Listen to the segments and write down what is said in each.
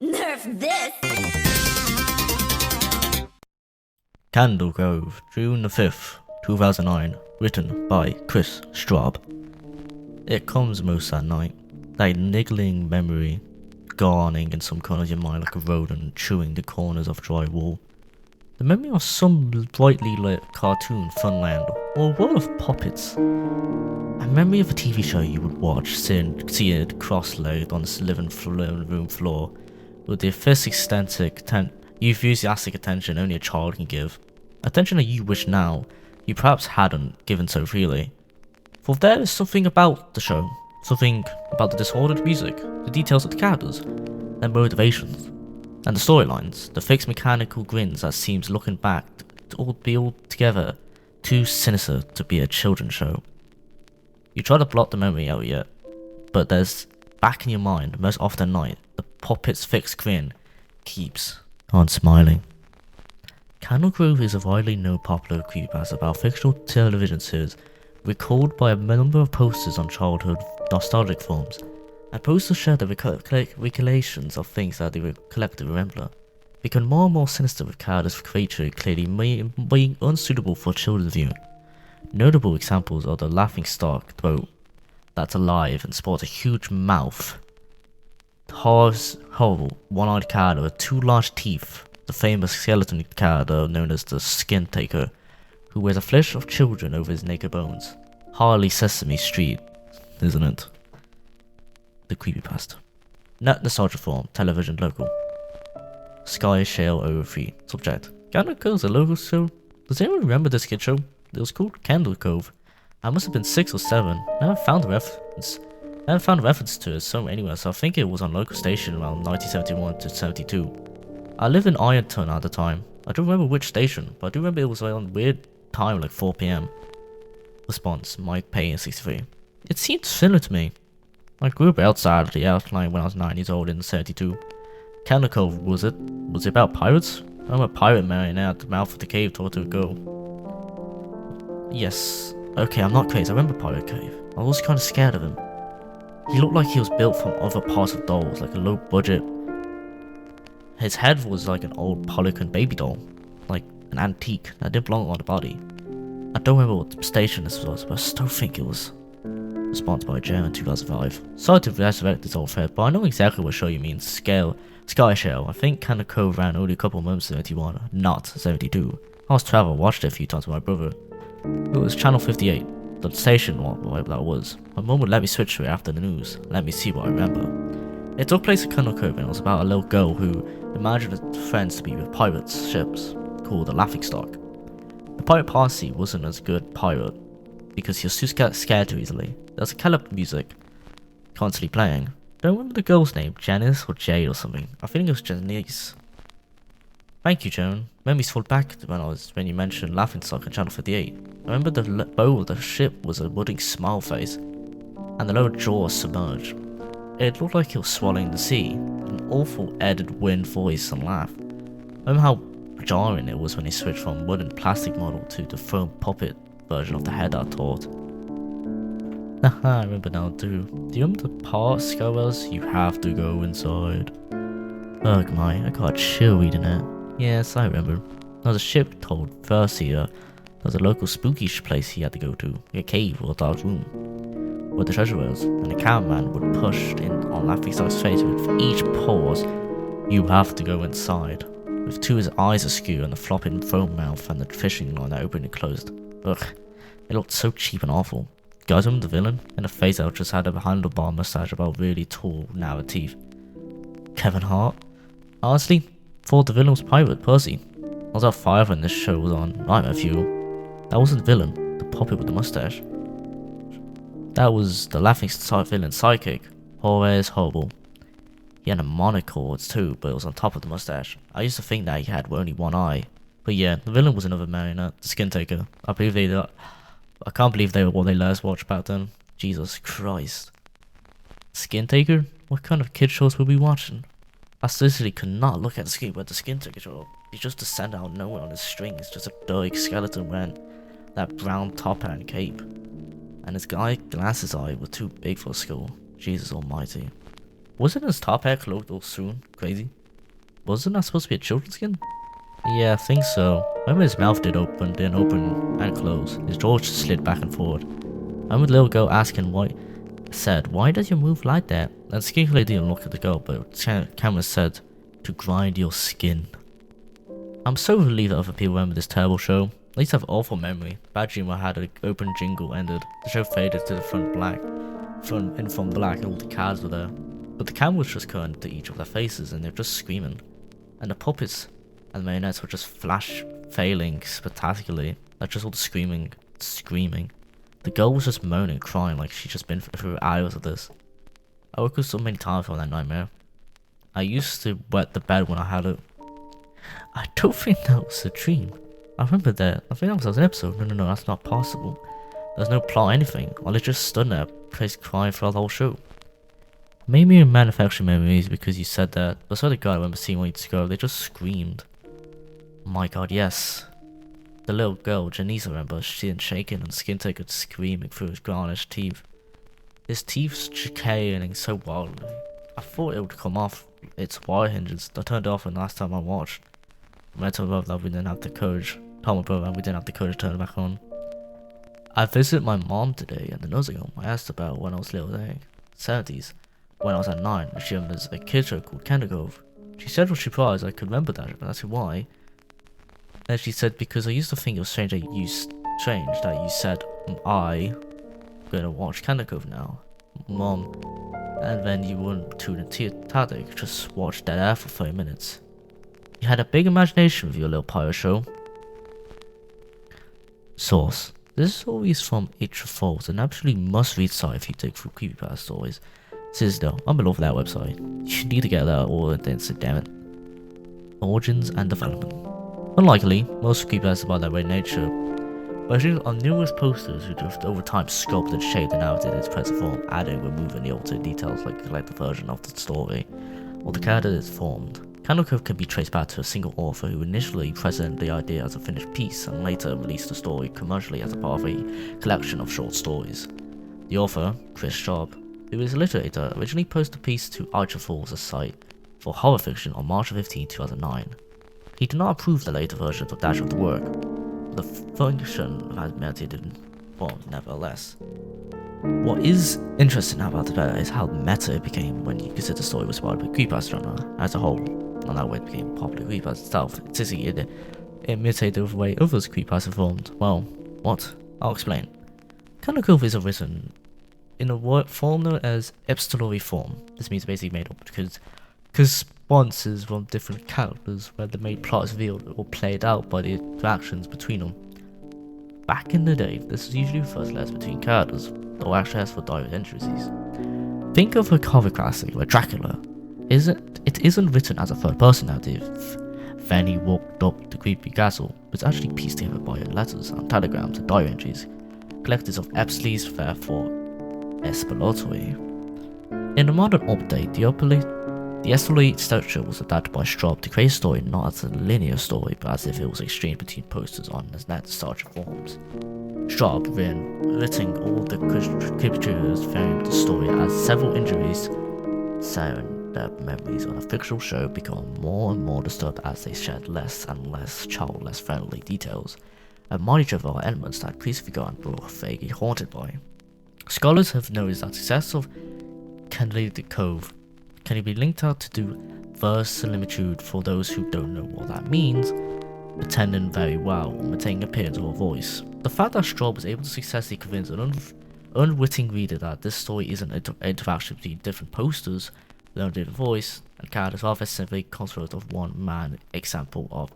Nerf this! Cande, Cove, June the 5th, 2009. Written by Kris, Straub. It comes most at night, that niggling memory, garning in some corner of your mind like a rodent chewing the corners of dry wall. The memory of some brightly lit cartoon funland, or a world of puppets. A memory of a TV show you would watch, seated cross-legged on the living room floor, with the enthusiastic attention only a child can give. Attention that you wish now you perhaps hadn't given so freely. For there is something about the show, something about the disordered music, the details of the characters, their motivations, and the storylines, the fixed mechanical grins that seems looking back to all be altogether too sinister to be a children's show. You try to blot the memory out yet, but there's back in your mind most often at night, the puppet's fixed grin keeps on smiling. Cande Cove is a widely known popular creepypasta about fictional television series recalled by a number of posters on childhood nostalgic forums, and posters share the recollections of things that they collectively remember, become more and more sinister with characters creature clearly being unsuitable for children's viewing. Notable examples are the laughing stock throat that's alive and sports a huge mouth, horrible one-eyed character with two large teeth, the famous skeleton character known as the Skin Taker, who wears a flesh of children over his naked bones. Hardly Sesame Street, isn't it? The creepypasta. Net nostalgia form, television local. Sky Shale over 3. Subject. Cande Cove's a local show. Does anyone remember this kid show? It was called Cande Cove. I must have been 6 or 7. Never found a reference to it anywhere, so I think it was on local station around 1971 to 72. I lived in Ironton at the time. I don't remember which station, but I do remember it was on weird time like 4 PM. Response, Mike Payne 63. It seemed similar to me. I grew up outside of the outline when I was 9 years old in 72. Cande Cove, was it? Was it about pirates? I'm a pirate marionette at the mouth of the cave told to go. Yes. Okay, I'm not crazy. I remember Pirate Cave. I was kind of scared of him. He looked like he was built from other parts of dolls, like a low budget. His head was like an old Polygon baby doll, like an antique that didn't belong on the body. I don't remember what station this was, but I still think it was. Response by Jem in 2005. Sorry to resurrect this old thread, but I know exactly what show you mean. Sky Shell. I think Cande Cove ran only a couple months in 71, not 72. I was 12, I watched it a few times with my brother. It was channel 58, the station, whatever that was. My mum would let me switch to it after the news, let me see what I remember. It took place in Cande Cove and it was about a little girl who imagined her friends to be with pirates ships called the Laughing Stock. The pirate Parsi wasn't as good pirate because he was too scared too easily. There was a caliber music constantly playing. Don't remember the girl's name, Janice or Jade or something. I think it was Janice. Thank you, Joan. Memories fall back to when you mentioned Laughing Stock on channel 58. I remember the bow of the ship was a wooden smile face, and the lower jaw submerged. It looked like it was swallowing the sea. An awful edited wind voice and laugh. I remember how jarring it was when he switched from wooden plastic model to the foam puppet version of the head I taught. Haha, I remember now too. Do you remember the part Scarwell's You Have to Go Inside? Ugh my, I got a chill reading it. Yes, I remember. There was a ship told Percy there was a local spooky place he had to go to, a cave or a dark room, where the treasure was, and the cameraman would push in on Laughing Stock's face with each pause, you have to go inside, with his eyes askew and the flopping foam mouth and the fishing line that opened and closed. Ugh, it looked so cheap and awful. Guys, remember the villain? In the face out just had a handlebar mustache about really tall, narrow teeth. Kevin Hart? Honestly, thought the villain was Pirate Percy. I was at 5 when this show was on. I met a few. That wasn't the villain, the puppet with the mustache. That was the Laughing Stock villain sidekick. Always horrible. He had a monocle too, but it was on top of the mustache. I used to think that he had only one eye. But yeah, the villain was another marionette, the Skin Taker. I can't believe they were what they last watched back then. Jesus Christ. Skin Taker? What kind of kid shows were we watching? I seriously could not look at the screen with the Skin Taker show. He just descended out of nowhere on his strings, just a dark skeleton wearing that brown top hat and cape. And his glasses eye were too big for a skull. Jesus almighty. Wasn't his top hair clothed all soon? Crazy. Wasn't that supposed to be a children's skin? Yeah, I think so. I remember his mouth did open, then open and close. His jaw just slid back and forward. I remember the little girl asking why does you move like that? And Skinkley didn't look at the girl, but Cameron said, to grind your skin. I'm so relieved that other people remember this terrible show. At least I have awful memory. Bad humor had an open jingle ended. The show faded to the front black, and all the cards were there. But the camera was just cut into each of their faces and they're just screaming. And the puppets and the marionettes were just failing spectacularly. Like just all the screaming. The girl was just moaning, crying like she'd just been through hours of this. I woke up so many times from that nightmare. I used to wet the bed when I had it. I don't think that was a dream. I remember that. I think that was an episode. No, that's not possible. There's no plot or anything. I literally just stood there, crying throughout the whole show. Maybe you're manufacturing memories because you said that, but so the guy I remember seeing weeks ago, they just screamed. Oh my god, yes. The little girl, Janice, I remember, she was shaking and skin ticket screaming through his garnished teeth. His teeth decaying so wildly. I thought it would come off its wire hinges. I turned it off the last time I watched. I told my brother that we didn't have the courage. Told my brother we didn't have the courage to turn it back on. I visited my mom today at the nursing home. I asked about when I was little, 70s. When I was at 9, she remembers a kid show called Cove. She said was surprised I could remember that, but that's why. And she said because I used to think it was strange that you said I gonna watch Cove now, Mom, and then you wouldn't tune into Tadic, just watch Dead Air for 30 minutes. You had a big imagination with your little pirate show. Source. This story is from hateful and absolutely must read site if you dig through creepypasta stories. Though, I'm below that website. You need to get that all intensive, damn it. Origins and development. Unlikely, most creepypastas are by their very nature, but there are numerous posters who have over time sculpted and shaped the narrative in its present form, adding and removing the altered details like a collective version of the story, or the character is formed. Cove can be traced back to a single author who initially presented the idea as a finished piece and later released the story commercially as a part of a collection of short stories. The author, Kris, who is a literator, originally posted the piece to hateful as a site for horror fiction on March 15, 2009. He did not approve the later version of the work, but the function has melted in form nevertheless. What is interesting about the better is how meta it became when you consider the story was inspired by creepypasta genre as a whole, and that way it became popular creepypasta itself. It's it imitated the way others creepypasta formed. Well, what? I'll explain. Cove is written in a form known as epistolary form. This means basically made up because responses from different characters, where the main plot is revealed or played out by the interactions between them. Back in the day, this is usually the first letters between characters, or actually has for direct entries. Think of a comic classic like Dracula. It isn't written as a third-person narrative. Then he walked up the creepy castle, but it's actually pieced together by letters and telegrams and diary entries, collected of Epsley's therefore exploratory. In the modern update, the Epsley structure was adapted by Straub to create a story not as a linear story, but as if it was exchanged between posters on the nostalgic forms. Straub written all the creatures framed the story as several injuries, saying that memories on a fictional show become more and more disturbed as they shed less and less childless friendly details, and might each other elements that previously forgotten but were vaguely haunted by. Scholars have noticed that success of Cove can be linked out to do verisimilitude for those who don't know what that means, pretending very well or maintaining appearance or voice. The fact that Straub was able to successfully convince an unwitting reader that this story isn't an interaction between different posters, learned in voice, and characters rather simply construct of one man example of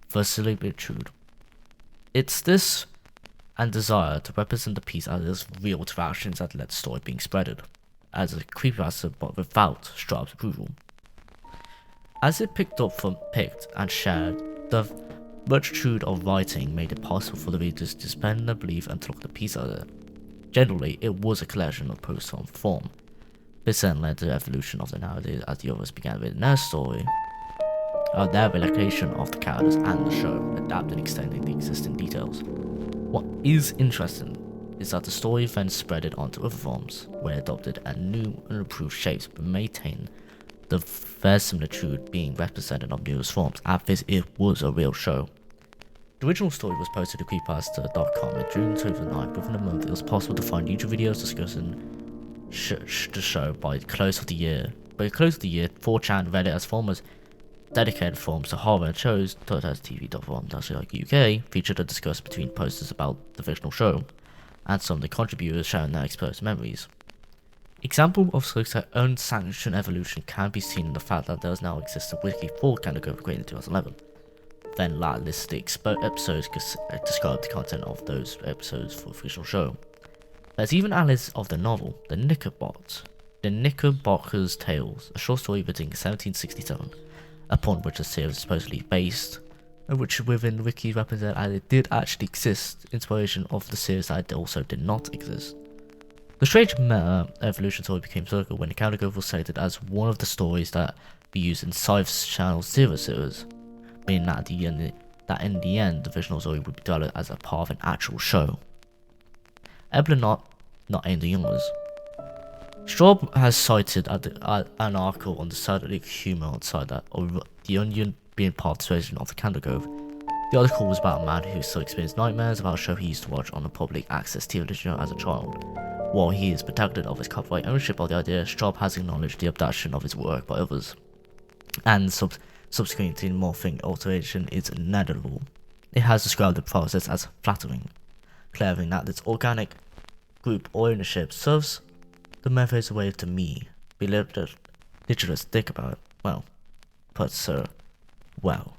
verisimilitude. It's this and desire to represent the piece as real interactions that led the story being spreaded as a creepypasta but without Straub's approval. As it picked and shared, the multitude of writing made it possible for the readers to suspend their belief and to look at the piece of it. Generally, it was a collection of posts on form. This then led to the evolution of the narrative as the authors began writing their story, their recollection of the characters and the show, adapting and extending the existing details. What is interesting is that the story then spread onto other forms, where it adopted a new and improved shapes but maintained the verisimilitude being represented on newest forms, as if it was a real show. The original story was posted to creepypasta.com in June 2009. Within a month, it was possible to find YouTube videos discussing the show by the close of the year. By the close of the year, 4chan, Reddit as former dedicated forums to horror and shows, such as TV.forums, actually like UK, featured a discussion between posters about the fictional show, and some of the contributors sharing their exposed memories. Example of such an unsanctioned evolution can be seen in the fact that there is now existing wiki for Cande created in 2011. Then that lists the episodes describe the content of those episodes for the fictional show. There's even a list of the novel, The Knickerbocker's Tales, a short story written in 1767, upon which the series is supposedly based, and which within the wiki represent as it did actually exist, inspiration of the series that also did not exist. The strange meta evolution story became circle when the Cande was cited as one of the stories that be used in Scythe's Channel Zero series, meaning that in the end the fictional story would be developed as a part of an actual show. Ebler not aimed at youngers. Straub has cited an article on the Saturday Humor on site that The Onion being participation of the Cande Cove. The article was about a man who still experienced nightmares about a show he used to watch on a public access television as a child. While he is protected of his copyright ownership of the idea, Straub has acknowledged the abduction of his work by others, and subsequently morphing alteration is inevitable. It has described the process as flattering, declaring that its organic group ownership serves the method as a way to me, be literally think about it. Well, but sir, well.